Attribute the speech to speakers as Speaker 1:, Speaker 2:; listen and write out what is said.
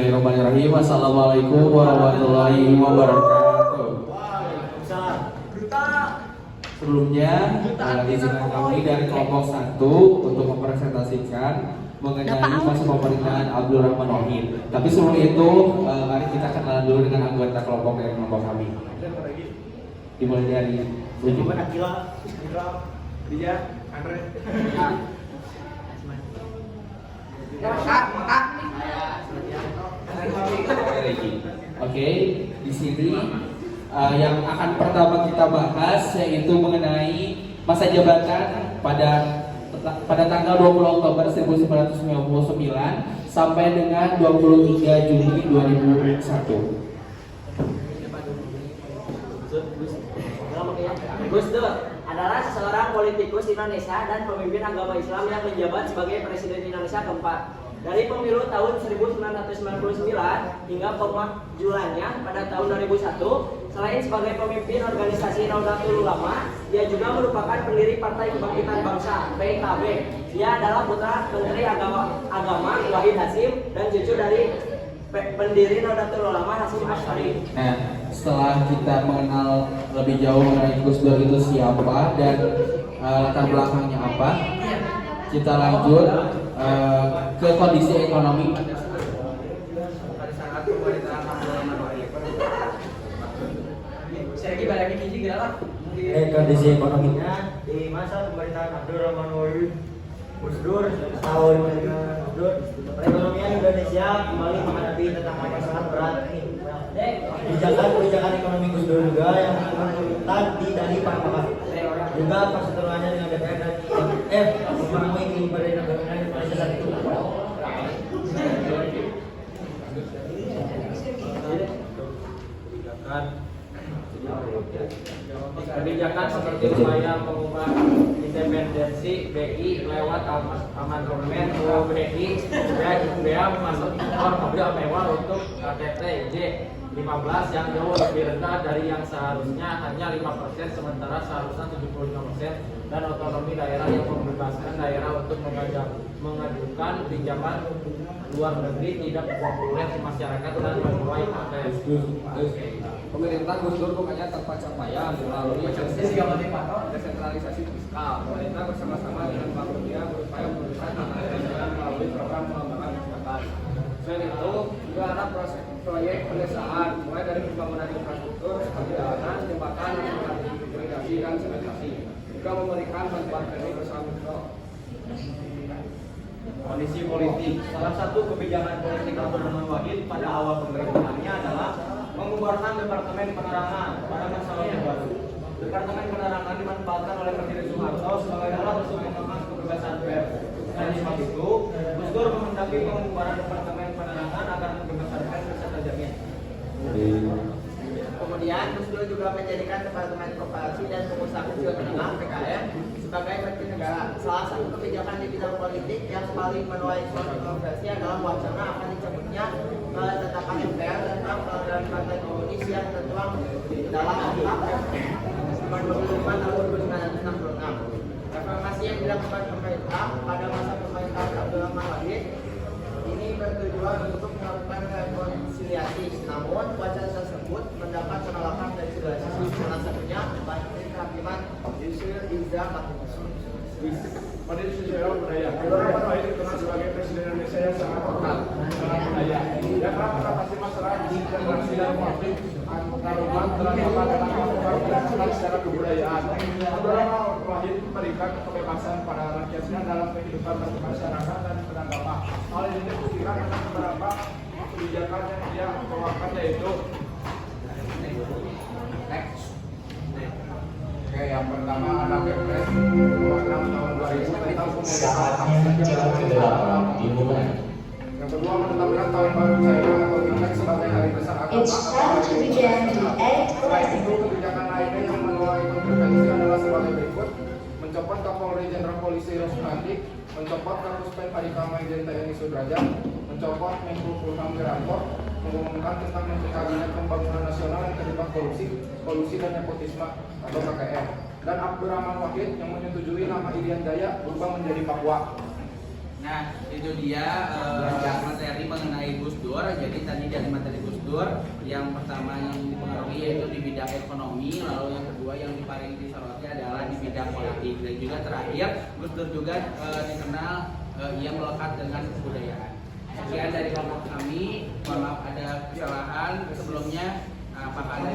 Speaker 1: Bismillahirrahmanirrahim. Assalamualaikum warahmatullahi wabarakatuh. Sebelumnya, izinkan kami dari kelompok 1 untuk mempresentasikan mengenai masa pemerintahan Abdurrahman Wahid. Tapi sebelum itu, mari kita kenalan dulu dengan anggota kelompok dari kelompok kami. Dimulai dari
Speaker 2: Gimana Akila, Dija, Andre.
Speaker 1: Oke, di sini yang akan pertama kita bahas yaitu mengenai masa jabatan pada tanggal 20 Oktober 1999 sampai dengan 23 Juni 2001.
Speaker 3: Gus Dur adalah seorang politikus Indonesia dan pemimpin agama Islam yang menjabat sebagai Presiden Indonesia keempat. Dari pemilu tahun 1999 hingga pemakzulannya pada tahun 2001, selain sebagai pemimpin organisasi Nahdlatul Ulama, dia juga merupakan pendiri Partai Kebangkitan Bangsa (PKB). Dia adalah putra Menteri Agama Wahid Hasyim dan cucu dari pendiri Nahdlatul Ulama Hasyim Asy'ari.
Speaker 1: Nah, setelah kita mengenal lebih jauh mengenai Gus Dur itu siapa dan latar belakangnya apa, kita lanjut ke kondisi ekonomi.
Speaker 2: Kondisi ekonominya di masa pemerintahan Abdurrahman Wahid, Gus Dur tahun Gus Dur, perekonomian Indonesia kembali menghadapi tantangan yang sangat berat. Kebijakan ekonomi Gus Dur juga yang kesulitan dari para pakar. Juga perseteruannya dengan DPR dan IMF memenuhi kehidupan Indonesia saat itu.
Speaker 4: Kebijakan seperti upaya mengubah independensi BI lewat amandemen UU BI bea masuk impor mobil mewah untuk KTT J 15 yang jauh lebih rendah dari yang seharusnya hanya 5%, sementara seharusnya 75%, dan otonomi daerah yang membebaskan daerah untuk mengajukan pinjaman luar negeri tidak populer di masyarakat dan menuai protes.
Speaker 5: Pemerintah Gus Dur bukannya tanpa capaian melalui desentralisasi fiskal. Pemerintah bersama-sama dengan Bank Dunia berupaya memberikan anggaran melalui program pengembangan masyarakat. Selain itu, juga ada proses proyek pedesaan, mulai dari pembangunan infrastruktur, perjalanan, jembatan, irigasi dan sanitasi. Juga memberikan bantuan kredit bersama mikro.
Speaker 2: Kondisi politik. Salah satu kebijakan politik Abdurrahman Wahid pada awal pemerintahannya adalah membubarkan Departemen Penerangan pada masa Orde Baru. Departemen Penerangan dimanfaatkan oleh Presiden Soeharto sebagai alat untuk mengamankan kebebasan pers. Selain sebab itu, Gus Dur menghendaki pembubaran Departemen Penerangan agar kebebasan pers bisa terjamin.
Speaker 3: Kemudian Gus Dur juga menjadikan Departemen Koperasi dan Pengusaha Kecil Menengah (PKM) sebagai menteri negara. Salah satu kebijakan di bidang politik yang paling menuai kontroversi adalah wacana akan dicabutnya ketetapan MPR tentang pelanggaran Partai Komunis yang tertuang dalam Akta Nomor 25 Tahun 1966. Reformasi yang dilakukan pemerintah pada masa pemerintahan Abdurrahman Wahid ini bertujuan untuk melakukan rekonsiliasi. Namun wacana tersebut mendapat penolakan dari segala sisi. Salah satunya Menteri Kehakiman Yusril Iza Mahendra.
Speaker 6: Pada sejarah budaya, Abdurrahman Wahid dikenal sebagai Presiden Indonesia yang sangat vokal dalam budaya. Dia kerap mengatasi masalah disintegrasi dan konflik antar umat terhadap dan secara kebudayaan. Abdurrahman Wahid memberikan kebebasan pada rakyatnya dalam kehidupan bermasyarakat dan beragama. Hal ini dibuktikan dengan beberapa kebijakan yang dia bawakan, yaitu
Speaker 5: Yang pertama ada Kepres 26 tahun 2000 tentang pemulihan
Speaker 6: dimulai. Yang kedua, menetapkan tahun baru China atau Imlek sebagai hari besar agama. Selain itu, kebijakan lainnya yang menuai kontroversi adalah sebagai berikut: mencopot Kapolri Jenderal Polisi Rusnadi, mencopot Kapuspen Padika Majen TNI Sudrajat, mencopot Menko Polhukam Wiranto, mengumumkan tentang Menteri Kabinet Pembangunan Nasional yang terlibat kolusi dan nepotisme atau KKN, dan Abdurrahman Wahid yang menyetujui nama Irian Jaya berubah menjadi Papua.
Speaker 7: Nah, itu dia materi mengenai Gus Dur. Jadi tadi dari materi Gus Dur, yang pertama yang dipengaruhi yaitu di bidang ekonomi, lalu yang kedua yang paling disoroti adalah di bidang politik, dan juga terakhir Gus Dur juga dikenal ia melekat dengan kebudayaan. Sekian dari kelompok kami. Mohon maaf ada kesalahan sebelumnya. Apakah ada